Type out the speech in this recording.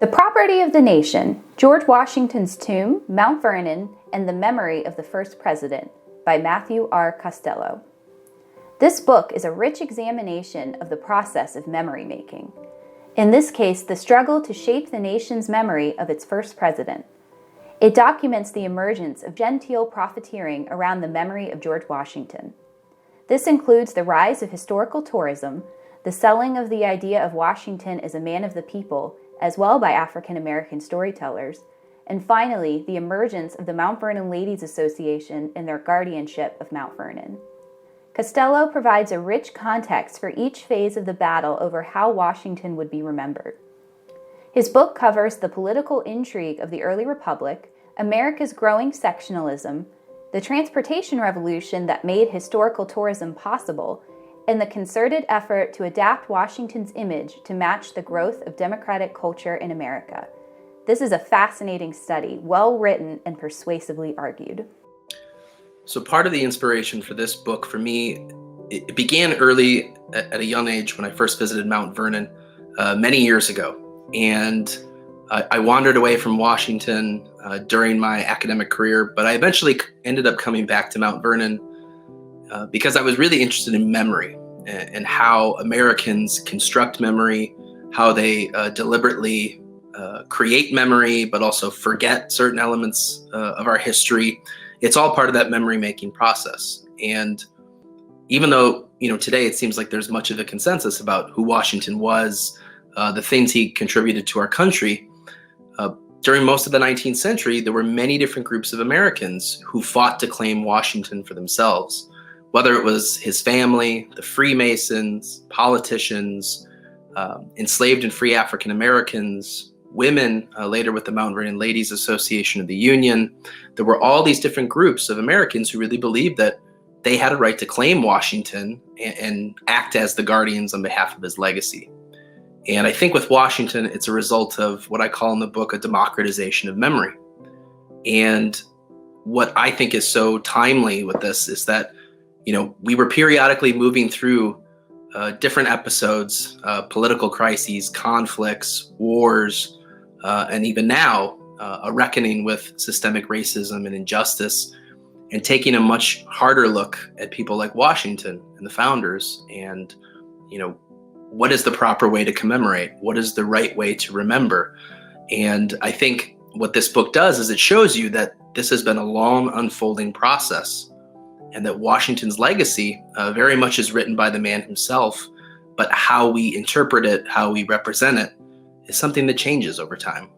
The Property of the Nation, George Washington's Tomb, Mount Vernon, and the Memory of the First President by Matthew R. Costello. This book is a rich examination of the process of memory making. In this case, the struggle to shape the nation's memory of its first president. It documents the emergence of genteel profiteering around the memory of George Washington. This includes the rise of historical tourism, the selling of the idea of Washington as a man of the people, as well by African American storytellers, and finally, the emergence of the Mount Vernon Ladies Association and their guardianship of Mount Vernon. Costello provides a rich context for each phase of the battle over how Washington would be remembered. His book covers the political intrigue of the early republic, America's growing sectionalism, the transportation revolution that made historical tourism possible, and the concerted effort to adapt Washington's image to match the growth of democratic culture in America. This is a fascinating study, well written and persuasively argued. So part of the inspiration for this book for me, it began early at a young age when I first visited Mount Vernon many years ago. And I wandered away from Washington during my academic career, but I eventually ended up coming back to Mount Vernon because I was really interested in memory and how Americans construct memory, how they deliberately create memory, but also forget certain elements of our history. It's all part of that memory making process. And even though, today it seems like there's much of a consensus about who Washington was, the things he contributed to our country, during most of the 19th century, there were many different groups of Americans who fought to claim Washington for themselves. Whether it was his family, the Freemasons, politicians, enslaved and free African Americans, women, later with the Mount Vernon Ladies Association of the Union, there were all these different groups of Americans who really believed that they had a right to claim Washington and act as the guardians on behalf of his legacy. And I think with Washington, it's a result of what I call in the book a democratization of memory. And what I think is so timely with this is that, we were periodically moving through different episodes, political crises, conflicts, wars, and even now, a reckoning with systemic racism and injustice, and taking a much harder look at people like Washington and the founders and, what is the proper way to commemorate? What is the right way to remember? And I think what this book does is it shows you that this has been a long unfolding process and that Washington's legacy very much is written by the man himself, but how we interpret it, how we represent it is something that changes over time.